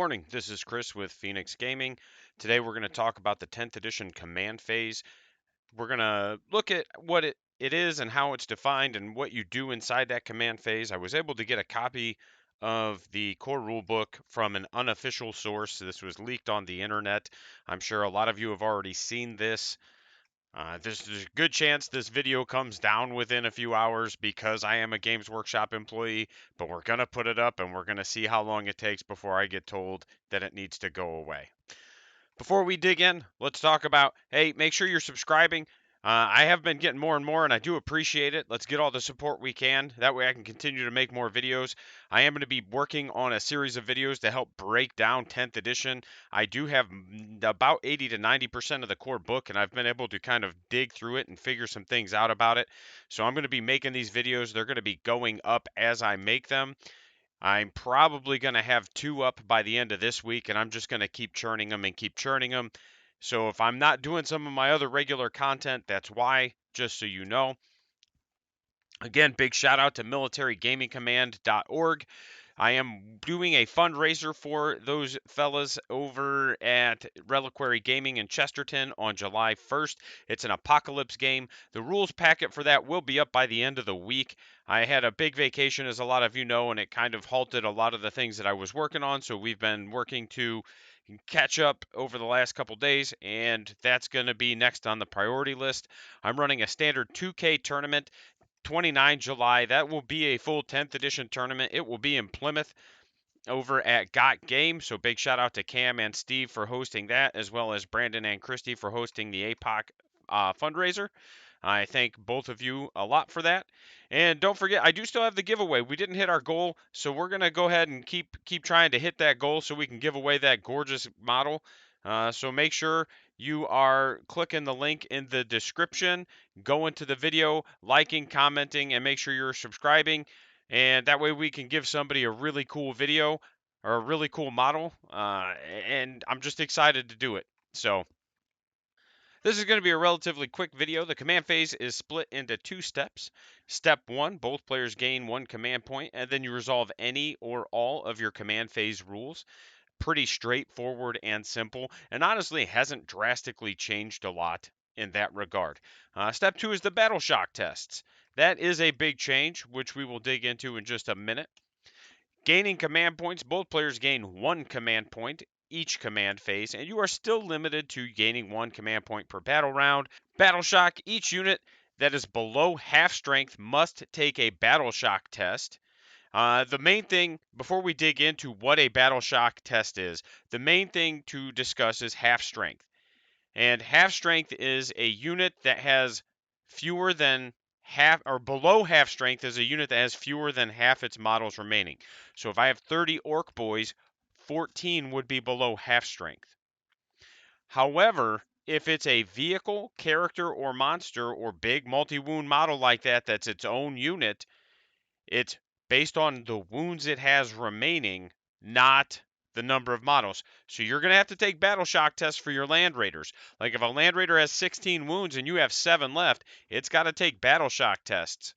morning. This is Chris with Phoenix Gaming. Today we're going to talk about the 10th edition command phase. We're going to look at what it is and how it's defined and what you do inside that command phase. I was able to get a copy of the core rulebook from an unofficial source. This was leaked on the internet. I'm sure a lot of you have already seen this. There's a good chance this video comes down within a few hours because I am a Games Workshop employee, but we're going to put it up and we're going to see how long it takes before I get told that it needs to go away. Before we dig in, let's talk about, hey, make sure you're subscribing. I have been getting more and more, and I do appreciate it. Let's get all the support we can. That way I can continue to make more videos. I am going to be working on a series of videos to help break down 10th edition. I do have about 80 to 90% of the core book, and I've been able to kind of dig through it and figure some things out about it. So I'm going to be making these videos. They're going to be going up as I make them. I'm probably going to have 2 up by the end of this week, and I'm just going to keep churning them and keep churning them. So if I'm not doing some of my other regular content, that's why, just so you know. Again, big shout out to militarygamingcommand.org. I am doing a fundraiser for those fellas over at Reliquary Gaming in Chesterton on July 1st. It's an apocalypse game. The rules packet for that will be up by the end of the week. I had a big vacation, as a lot of you know, and it kind of halted a lot of the things that I was working on. So we've been working to catch up over the last couple days, and that's going to be next on the priority list. I'm running a standard 2K tournament. 29 July. That will be a full 10th edition tournament. It will be in Plymouth over at Got Game. So big shout out to Cam and Steve for hosting that, as well as Brandon and Christy for hosting the APOC fundraiser. I thank both of you a lot for that. And don't forget, I do still have the giveaway. We didn't hit our goal, so we're gonna go ahead and keep trying to hit that goal so we can give away that gorgeous model. So make sure you are clicking the link in the description, go into the video, liking, commenting, and make sure you're subscribing. And that way we can give somebody a really cool video or a really cool model. And I'm just excited to do it. So this is going to be a relatively quick video. The command phase is split into 2 steps. Step 1, both players gain 1 command point, and then you resolve any or all of your command phase rules. Pretty straightforward and simple, and honestly hasn't drastically changed a lot in that regard. Step 2 is the battle shock tests. That is a big change, which we will dig into in just a minute. Gaining command points, both players gain 1 command point each command phase, and you are still limited to gaining 1 command point per battle round. Battle shock, each unit that is below half strength must take a battle shock test. The main thing, before we dig into what a battle shock test is, the main thing to discuss is half strength. And half strength is a unit that has fewer than half, or below half strength is a unit that has fewer than half its models remaining. So if I have 30 orc boys, 14 would be below half strength. However, if it's a vehicle, character, or monster, or big multi-wound model like that, that's its own unit, it's based on the wounds it has remaining, not the number of models. So you're going to have to take battle shock tests for your land raiders. Like if a land raider has 16 wounds and you have 7 left, it's got to take battle shock tests.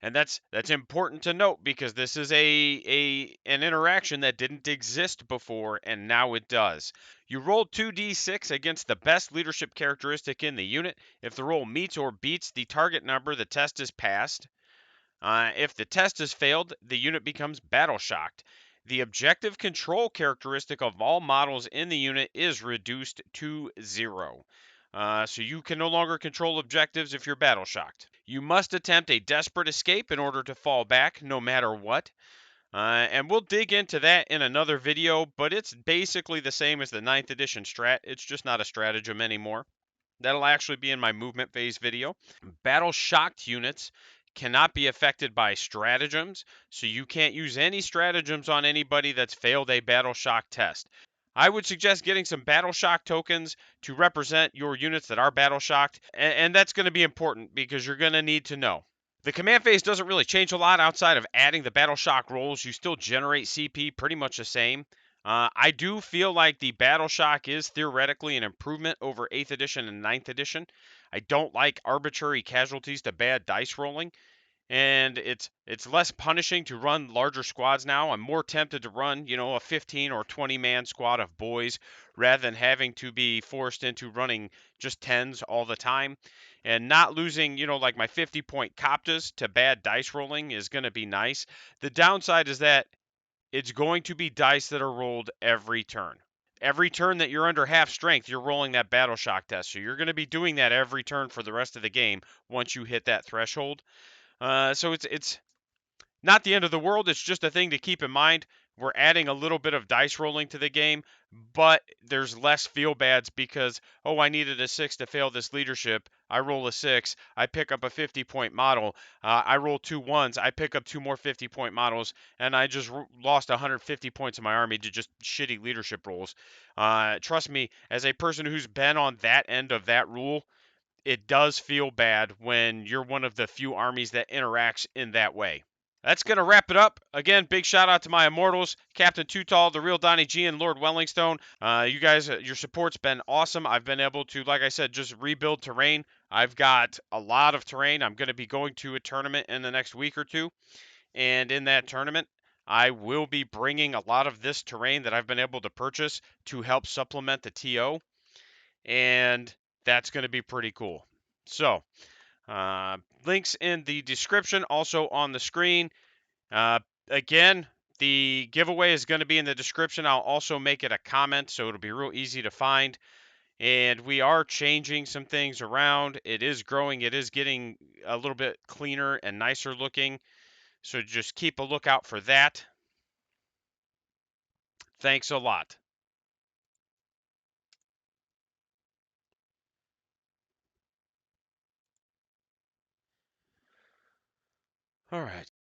And that's important to note because this is an interaction that didn't exist before and now it does. You roll 2d6 against the best leadership characteristic in the unit. If the roll meets or beats the target number, the test is passed. If the test is failed, the unit becomes battle shocked. The objective control characteristic of all models in the unit is reduced to 0. So you can no longer control objectives if you're battle shocked. You must attempt a desperate escape in order to fall back, no matter what. And we'll dig into that in another video, but it's basically the same as the 9th edition strat. It's just not a stratagem anymore. That'll actually be in my movement phase video. Battle shocked units cannot be affected by stratagems, so you can't use any stratagems on anybody that's failed a battle shock test. I would suggest getting some battle shock tokens to represent your units that are battle shocked, and that's going to be important because you're going to need to know. The command phase doesn't really change a lot outside of adding the battle shock rolls. You still generate CP pretty much the same. I do feel like the battle shock is theoretically an improvement over 8th edition and 9th edition. I don't like arbitrary casualties to bad dice rolling. and it's less punishing to run larger squads now. I'm more tempted to run, a 15 or 20 man squad of boys rather than having to be forced into running just tens all the time. And not losing, like my 50-point Coptas to bad dice rolling is going to be nice. The downside is that it's going to be dice that are rolled every turn. Every turn that you're under half strength, you're rolling that battle shock test. So you're going to be doing that every turn for the rest of the game once you hit that threshold. So it's not the end of the world. It's just a thing to keep in mind. We're adding a little bit of dice rolling to the game, but there's less feel bads because, oh, I needed a 6 to fail this leadership. I roll a 6. I pick up a 50-point model. I roll 2 1s. I pick up 2 more 50-point models, and I just lost 150 points in my army to just shitty leadership rolls. Trust me, as a person who's been on that end of that rule, it does feel bad when you're one of the few armies that interacts in that way. That's going to wrap it up. Again, big shout out to my immortals, Captain Too Tall, the real Donnie G, and Lord Wellingstone. You guys, your support's been awesome. I've been able to, like I said, just rebuild terrain. I've got a lot of terrain. I'm going to be going to a tournament in the next week or two. And in that tournament, I will be bringing a lot of this terrain that I've been able to purchase to help supplement the TO. And that's going to be pretty cool. So, links in the description, also on the screen. Again, the giveaway is going to be in the description. I'll also make it a comment, so it'll be real easy to find. And we are changing some things around. It is growing. It is getting a little bit cleaner and nicer looking. So just keep a lookout for that. Thanks a lot. All right.